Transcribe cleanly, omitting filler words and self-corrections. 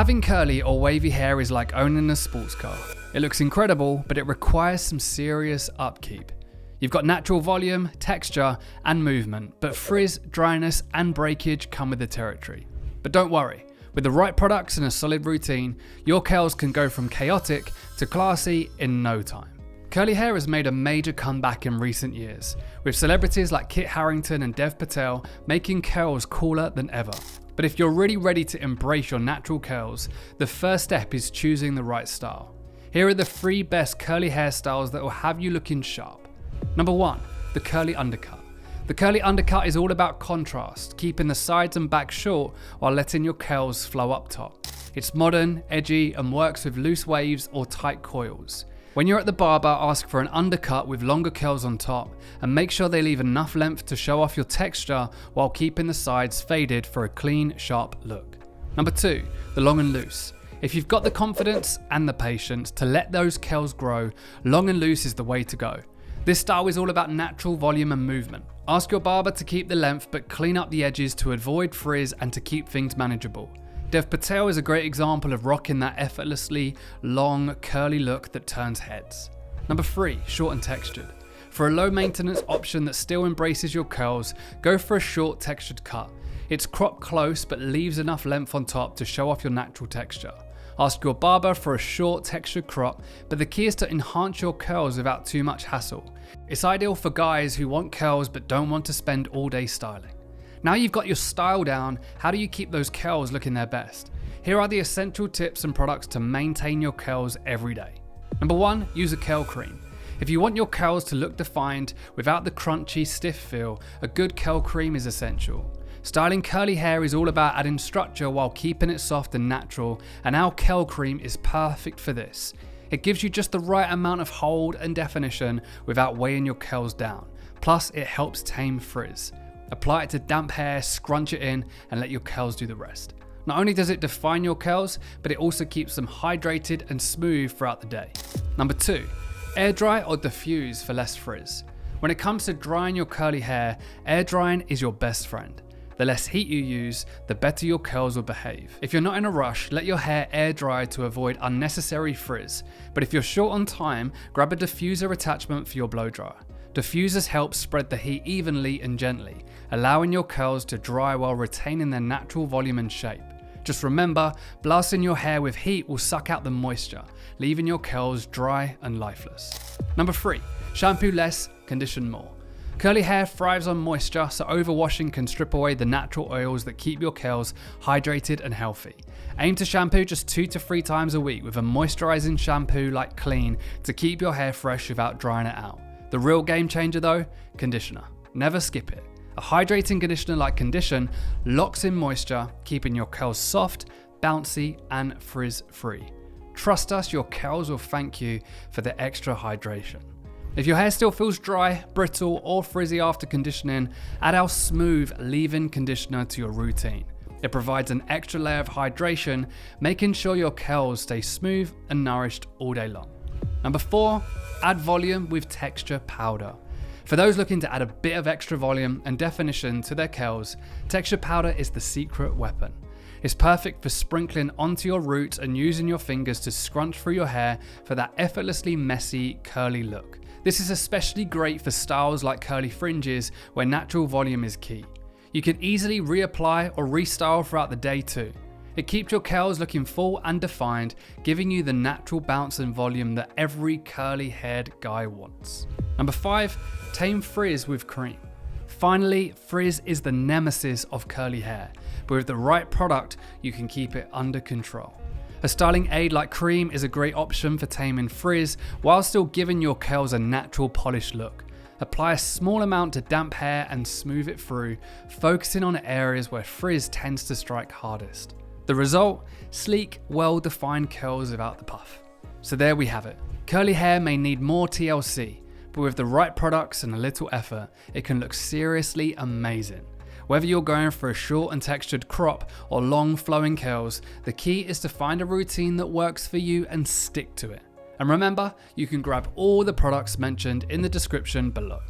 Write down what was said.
Having curly or wavy hair is like owning a sports car. It looks incredible, but it requires some serious upkeep. You've got natural volume, texture, and movement, but frizz, dryness, and breakage come with the territory. But don't worry, with the right products and a solid routine, your curls can go from chaotic to classy in no time. Curly hair has made a major comeback in recent years, with celebrities like Kit Harington and Dev Patel making curls cooler than ever. But if you're really ready to embrace your natural curls, the first step is choosing the right style. Here are the 3 best curly hairstyles that will have you looking sharp. Number 1, the curly undercut. The curly undercut is all about contrast, keeping the sides and back short while letting your curls flow up top. It's modern, edgy, and works with loose waves or tight coils. When you're at the barber, ask for an undercut with longer curls on top and make sure they leave enough length to show off your texture while keeping the sides faded for a clean, sharp look. Number 2, the long and loose. If you've got the confidence and the patience to let those curls grow, long and loose is the way to go. This style is all about natural volume and movement. Ask your barber to keep the length but clean up the edges to avoid frizz and to keep things manageable. Dev Patel is a great example of rocking that effortlessly long, curly look that turns heads. Number 3, short and textured. For a low maintenance option that still embraces your curls, go for a short textured cut. It's cropped close but leaves enough length on top to show off your natural texture. Ask your barber for a short textured crop, but the key is to enhance your curls without too much hassle. It's ideal for guys who want curls but don't want to spend all day styling. Now you've got your style down, how do you keep those curls looking their best? Here are the essential tips and products to maintain your curls every day. Number 1, use a curl cream. If you want your curls to look defined without the crunchy, stiff feel, a good curl cream is essential. Styling curly hair is all about adding structure while keeping it soft and natural, and our curl cream is perfect for this. It gives you just the right amount of hold and definition without weighing your curls down. Plus, it helps tame frizz. Apply it to damp hair, scrunch it in, and let your curls do the rest. Not only does it define your curls, but it also keeps them hydrated and smooth throughout the day. Number 2, air dry or diffuse for less frizz. When it comes to drying your curly hair, air drying is your best friend. The less heat you use, the better your curls will behave. If you're not in a rush, let your hair air dry to avoid unnecessary frizz. But if you're short on time, grab a diffuser attachment for your blow dryer. Diffusers help spread the heat evenly and gently, allowing your curls to dry while retaining their natural volume and shape. Just remember, blasting your hair with heat will suck out the moisture, leaving your curls dry and lifeless. Number 3, shampoo less, condition more. Curly hair thrives on moisture, so overwashing can strip away the natural oils that keep your curls hydrated and healthy. Aim to shampoo just 2 to 3 times a week with a moisturizing shampoo like Clean to keep your hair fresh without drying it out. The real game changer though, conditioner. Never skip it. A hydrating conditioner like Condition locks in moisture, keeping your curls soft, bouncy, and frizz-free. Trust us, your curls will thank you for the extra hydration. If your hair still feels dry, brittle, or frizzy after conditioning, add our smooth leave-in conditioner to your routine. It provides an extra layer of hydration, making sure your curls stay smooth and nourished all day long. Number 4, add volume with texture powder. For those looking to add a bit of extra volume and definition to their curls, texture powder is the secret weapon. It's perfect for sprinkling onto your roots and using your fingers to scrunch through your hair for that effortlessly messy, curly look. This is especially great for styles like curly fringes where natural volume is key. You can easily reapply or restyle throughout the day too. It keeps your curls looking full and defined, giving you the natural bounce and volume that every curly haired guy wants. Number 5, tame frizz with cream. Finally, frizz is the nemesis of curly hair, but with the right product, you can keep it under control. A styling aid like cream is a great option for taming frizz while still giving your curls a natural polished look. Apply a small amount to damp hair and smooth it through, focusing on areas where frizz tends to strike hardest. The result? Sleek, well-defined curls without the puff. So there we have it. Curly hair may need more TLC, but with the right products and a little effort, it can look seriously amazing. Whether you're going for a short and textured crop or long flowing curls, the key is to find a routine that works for you and stick to it. And remember, you can grab all the products mentioned in the description below.